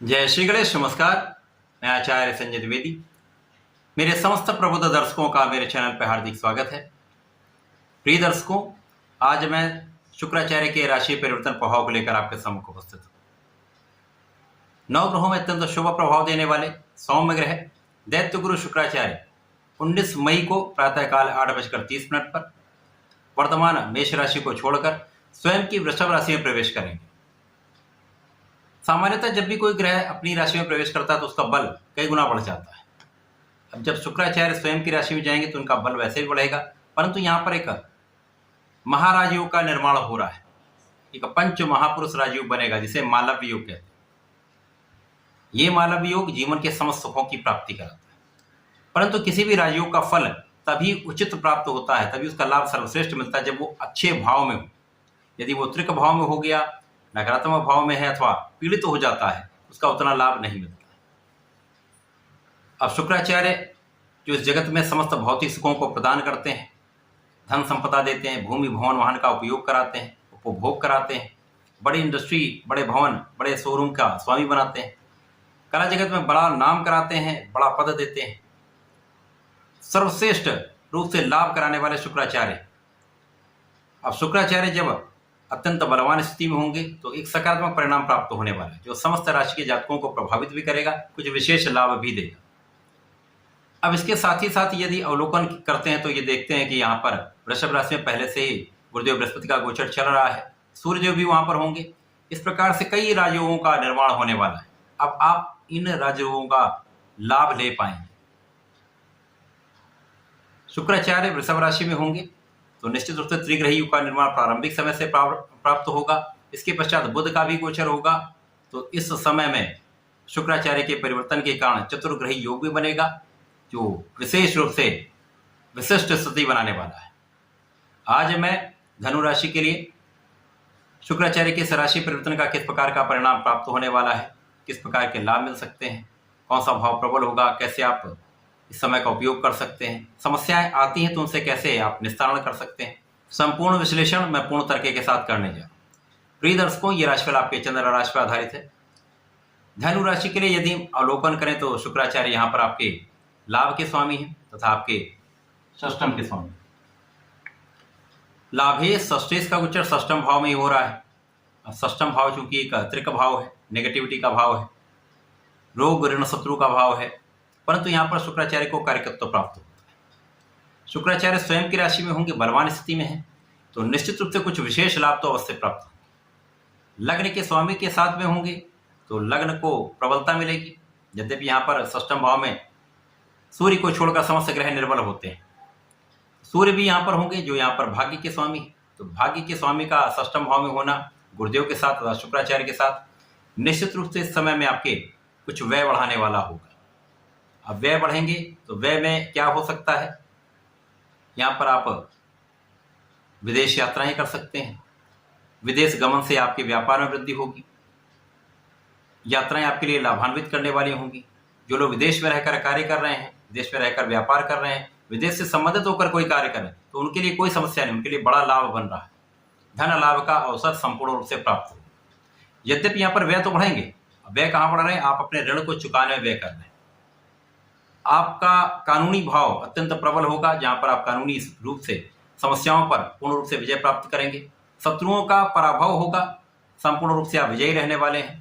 जय श्री गणेश। नमस्कार। मैं आचार्य संजय द्विवेदी। मेरे समस्त प्रबुद्ध दर्शकों का मेरे चैनल पर हार्दिक स्वागत है। प्रिय दर्शकों, आज मैं शुक्राचार्य के राशि परिवर्तन प्रभाव को लेकर आपके सम्मुख उपस्थित हूँ। 9 ग्रहों में अत्यंत शुभ प्रभाव देने वाले सौम्य ग्रह दैत्य गुरु शुक्राचार्य 19 मई को प्रातःकाल 8:30 पर वर्तमान मेष राशि को छोड़कर स्वयं की वृषभ राशि में प्रवेश करेंगे। सामान्यतः जब भी कोई ग्रह अपनी राशि में प्रवेश करता है तो उसका बल कई गुना बढ़ जाता है। अब जब शुक्राचार्य स्वयं की राशि में जाएंगे तो उनका बल वैसे भी बढ़ेगा, परंतु यहाँ पर एक महाराजयोग का निर्माण हो रहा है। एक पंच महापुरुष राजयोग बनेगा जिसे मालव्य योग कहते हैं। ये मालव्य योग जीवन के समस्त सुखों की प्राप्ति कराता है, परंतु किसी भी राजयोग का फल तभी उचित प्राप्त होता है, तभी उसका लाभ सर्वश्रेष्ठ मिलता है जब वो अच्छे भाव में हो। यदि वो त्रिक भाव में हो गया, नकारात्मक भाव में है अथवा पीड़ित हो जाता है, उसका उतना लाभ नहीं मिलता है। अब शुक्राचार्य जो इस जगत में समस्त भौतिक सुखों को प्रदान करते हैं, धन संपदा देते हैं, भूमि भवन वाहन का उपयोग कराते हैं, उपभोग कराते हैं, बड़ी इंडस्ट्री, बड़े भवन, बड़े शोरूम का स्वामी बनाते हैं, कला जगत में बड़ा नाम कराते हैं, बड़ा पद देते हैं, सर्वश्रेष्ठ रूप से लाभ कराने वाले शुक्राचार्य। अब शुक्राचार्य जब अत्यंत बलवान स्थिति में होंगे तो एक सकारात्मक परिणाम प्राप्त होने वाला है जो समस्त राशि के जातकों को प्रभावित भी करेगा, कुछ विशेष लाभ भी देगा। अब इसके साथ ही साथ यदि अवलोकन करते हैं तो ये देखते हैं कि यहाँ पर वृषभ राशि में पहले से ही गुरुदेव बृहस्पति का गोचर चल रहा है, सूर्यदेव भी वहां पर होंगे। इस प्रकार से कई राजयोगों का निर्माण होने वाला है। अब आप इन राजयोगों का लाभ ले पाएंगे। शुक्राचार्य वृषभ राशि में होंगे तो निश्चित रूप से त्रिग्रही योग का निर्माण प्रारंभिक समय से प्राप्त होगा। इसके पश्चात बुध का भी गोचर होगा, तो इस समय में शुक्राचार्य के परिवर्तन के कारण चतुर्ग्रही योग भी बनेगा जो विशेष रूप से विशिष्ट स्थिति बनाने वाला है। आज मैं धनु राशि के लिए शुक्राचार्य के इस राशि परिवर्तन का किस प्रकार का परिणाम प्राप्त होने वाला है, किस प्रकार के लाभ मिल सकते हैं, कौन सा भाव प्रबल होगा, कैसे आप इस समय का उपयोग कर सकते हैं, समस्याएं आती हैं तो उनसे कैसे आप निस्तारण कर सकते हैं, संपूर्ण विश्लेषण मैं पूर्ण तरीके के साथ करने जा रहा हूं। प्रिय दर्शकों, ये राशिफल आपके चंद्र राशि पर आधारित है। धनु राशि के लिए यदि अवलोकन करें तो शुक्राचार्य यहाँ पर आपके लाभ के स्वामी हैं तथा आपके षष्टम के स्वामी। लाभे षष्ठेश का गोचर षष्टम भाव में ही हो रहा है। षष्टम भाव चूंकि एक त्रिक भाव है, नेगेटिविटी का भाव है, रोग ऋण शत्रु का भाव है, परंतु यहाँ पर शुक्राचार्य को कार्यकत्व प्राप्त होता है। शुक्राचार्य स्वयं की राशि में होंगे, बलवान स्थिति में है, तो निश्चित रूप से कुछ विशेष लाभ तो अवश्य प्राप्त होंगे। लग्न के स्वामी के साथ में होंगे तो लग्न को प्रबलता मिलेगी। यद्यपि यहाँ पर षष्टम भाव में सूर्य को छोड़कर समस्त ग्रह निर्बल होते हैं, सूर्य भी यहाँ पर होंगे जो यहाँ पर भाग्य के स्वामी है। तो भाग्य के स्वामी का षष्टम भाव में होना गुरुदेव के साथ तथा शुक्राचार्य के साथ निश्चित रूप से इस समय में आपके कुछ व्यय बढ़ाने वाला होगा। अब व्यय बढ़ेंगे तो व्यय में क्या हो सकता है, यहाँ पर आप विदेश यात्राएं कर सकते हैं। विदेश गमन से आपके व्यापार में वृद्धि होगी। यात्राएं आपके लिए लाभान्वित करने वाली होंगी। जो लोग विदेश में रहकर कार्य कर रहे हैं, विदेश में रहकर व्यापार कर रहे हैं, विदेश से संबंधित होकर कोई कार्य करें तो उनके लिए कोई समस्या नहीं, उनके लिए बड़ा लाभ बन रहा है। धन लाभ का अवसर संपूर्ण रूप से प्राप्त होगा। यद्यपि यहाँ पर व्यय तो बढ़ेंगे। व्यय कहाँ बढ़ रहे हैं, आप अपने ऋण को चुकाने में व्यय कर रहे हैं। आपका कानूनी भाव अत्यंत प्रबल होगा, जहां पर आप कानूनी रूप से समस्याओं पर पूर्ण रूप से विजय प्राप्त करेंगे। शत्रुओं का पराभव होगा, संपूर्ण रूप से आप विजयी रहने वाले हैं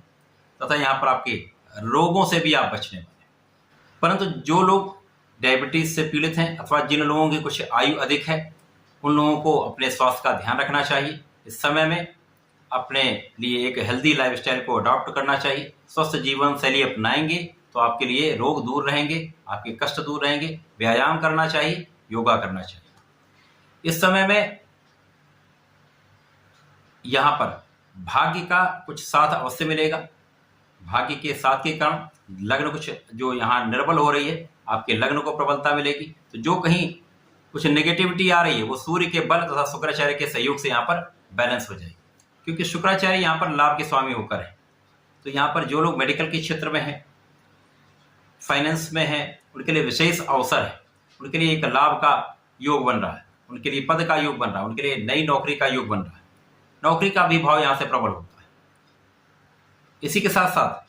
तथा यहाँ पर आपके रोगों से भी आप बचने वाले हैं। परंतु जो लोग डायबिटीज से पीड़ित हैं अथवा जिन लोगों की कुछ आयु अधिक है, उन लोगों को अपने स्वास्थ्य का ध्यान रखना चाहिए। इस समय में अपने लिए एक हेल्दी लाइफस्टाइल को अडॉप्ट करना चाहिए। स्वस्थ जीवन शैली अपनाएंगे तो आपके लिए रोग दूर रहेंगे, आपके कष्ट दूर रहेंगे। व्यायाम करना चाहिए, योगा करना चाहिए। इस समय में यहाँ पर भाग्य का कुछ साथ अवश्य मिलेगा। भाग्य के साथ के कारण लग्न कुछ जो यहाँ निर्बल हो रही है, आपके लग्न को प्रबलता मिलेगी। तो जो कहीं कुछ नेगेटिविटी आ रही है वो सूर्य के बल तथा शुक्राचार्य के सहयोग से यहाँ पर बैलेंस हो जाएगी, क्योंकि शुक्राचार्य यहाँ पर लाभ के स्वामी होकर है। तो यहाँ पर जो लोग मेडिकल के क्षेत्र में है, फाइनेंस में है, उनके लिए विशेष अवसर है। उनके लिए एक लाभ का योग बन रहा है, उनके लिए पद का योग बन रहा है, उनके लिए नई नौकरी का योग बन रहा है। नौकरी का भी भाव यहाँ से प्रबल होता है। इसी के साथ साथ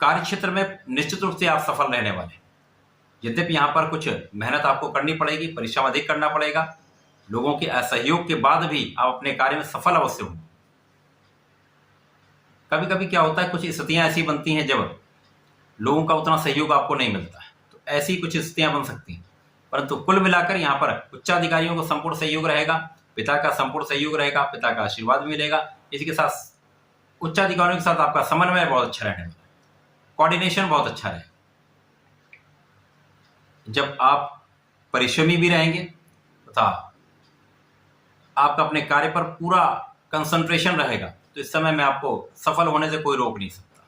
कार्य क्षेत्र में निश्चित रूप से आप सफल रहने वाले। यद्यपि यहाँ पर कुछ मेहनत आपको करनी पड़ेगी, परिश्रम अधिक करना पड़ेगा, लोगों के असहयोग के बाद भी आप अपने कार्य में सफल अवश्य होंगे। कभी कभी क्या होता है, कुछ स्थितियां ऐसी बनती हैं जब लोगों का उतना सहयोग आपको नहीं मिलता है, तो ऐसी कुछ स्थितियां बन सकती हैं। परंतु कुल मिलाकर यहाँ पर उच्चाधिकारियों को संपूर्ण सहयोग रहेगा, पिता का संपूर्ण सहयोग रहेगा, पिता का आशीर्वाद मिलेगा। इसी के साथ उच्चाधिकारियों के साथ आपका समन्वय बहुत अच्छा रहने वाला है, कोऑर्डिनेशन बहुत अच्छा रहेगा। जब आप परिश्रमी भी रहेंगे तथा आपका अपने कार्य पर पूरा कंसंट्रेशन रहेगा, तो इस समय में आपको सफल होने से कोई रोक नहीं सकता।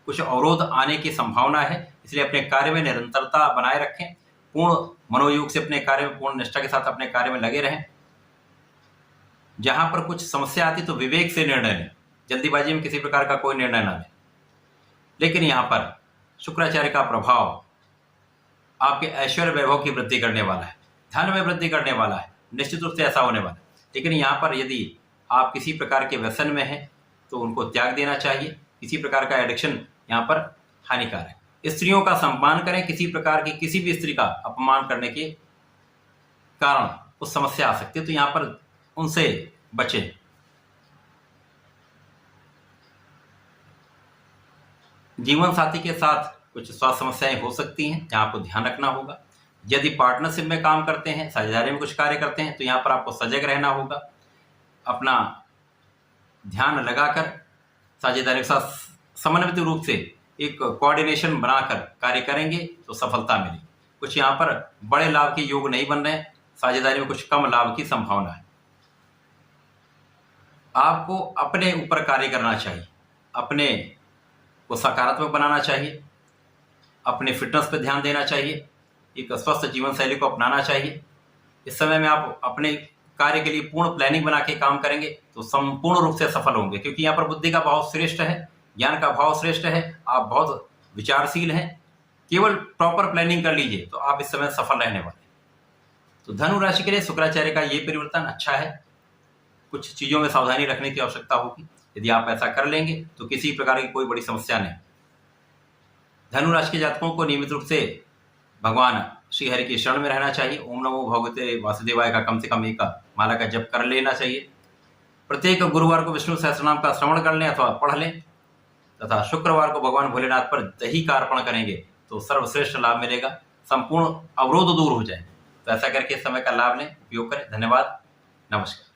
कुछ अवरोध आने की संभावना है, इसलिए अपने कार्य में निरंतरता बनाए रखें, पूर्ण मनोयोग से अपने कार्य में, पूर्ण निष्ठा के साथ अपने कार्य में लगे रहें। जहां पर कुछ समस्या आती तो विवेक से निर्णय लें, जल्दीबाजी में किसी प्रकार का कोई निर्णय ना लें। लेकिन यहाँ पर शुक्राचार्य का प्रभाव आपके ऐश्वर्य वैभव की वृद्धि करने वाला है, धन में वृद्धि करने वाला है, निश्चित रूप से ऐसा होने वाला है। लेकिन यहाँ पर यदि आप किसी प्रकार के व्यसन में हैं तो उनको त्याग देना चाहिए। किसी प्रकार का एडिक्शन यहाँ पर हानिकारक है। स्त्रियों का सम्मान करें, किसी प्रकार की किसी भी स्त्री का अपमान करने के कारण कुछ समस्या आ सकती है, तो यहाँ पर उनसे बचें। जीवन साथी के साथ कुछ स्वास्थ्य समस्याएं हो सकती हैं, जहां आपको ध्यान रखना होगा। यदि पार्टनरशिप में काम करते हैं, साझेदारी में कुछ कार्य करते हैं, तो यहाँ पर आपको सजग रहना होगा। अपना ध्यान लगाकर साझेदारी के साथ समन्वित रूप से एक कोऑर्डिनेशन बनाकर कार्य करेंगे तो सफलता मिलेगी। कुछ यहाँ पर बड़े लाभ के योग नहीं बन रहे हैं, साझेदारी में कुछ कम लाभ की संभावना है। आपको अपने ऊपर कार्य करना चाहिए, अपने को सकारात्मक बनाना चाहिए, अपने फिटनेस पर ध्यान देना चाहिए, एक स्वस्थ जीवन शैली को अपनाना चाहिए। इस समय में आप अपने कार्य के लिए पूर्ण प्लानिंग बना के काम करेंगे तो संपूर्ण रूप से सफल होंगे, क्योंकि यहाँ पर बुद्धि का भाव श्रेष्ठ है, ज्ञान का भाव श्रेष्ठ है, आप बहुत विचारशील हैं। केवल प्रॉपर प्लानिंग कर लीजिए तो आप इस समय सफल रहने वाले। तो धनु राशि के लिए शुक्राचार्य का ये परिवर्तन अच्छा है। कुछ चीजों में सावधानी रखने की आवश्यकता होगी, यदि आप ऐसा कर लेंगे तो किसी प्रकार की कोई बड़ी समस्या नहीं। धनु राशि के जातकों को नियमित रूप से भगवान श्री हरि की शरण में रहना चाहिए। ओम नमो भगवते वासुदेवाय का कम से कम एक माला का जप कर लेना चाहिए। प्रत्येक गुरुवार को विष्णु सहस्त्रनाम का श्रवण कर लें अथवा पढ़ लें, तथा शुक्रवार को भगवान भोलेनाथ पर दही का अर्पण करेंगे तो सर्वश्रेष्ठ लाभ मिलेगा, संपूर्ण अवरोध दूर हो जाए। तो ऐसा करके समय का लाभ लें, उपयोग करें। धन्यवाद, नमस्कार।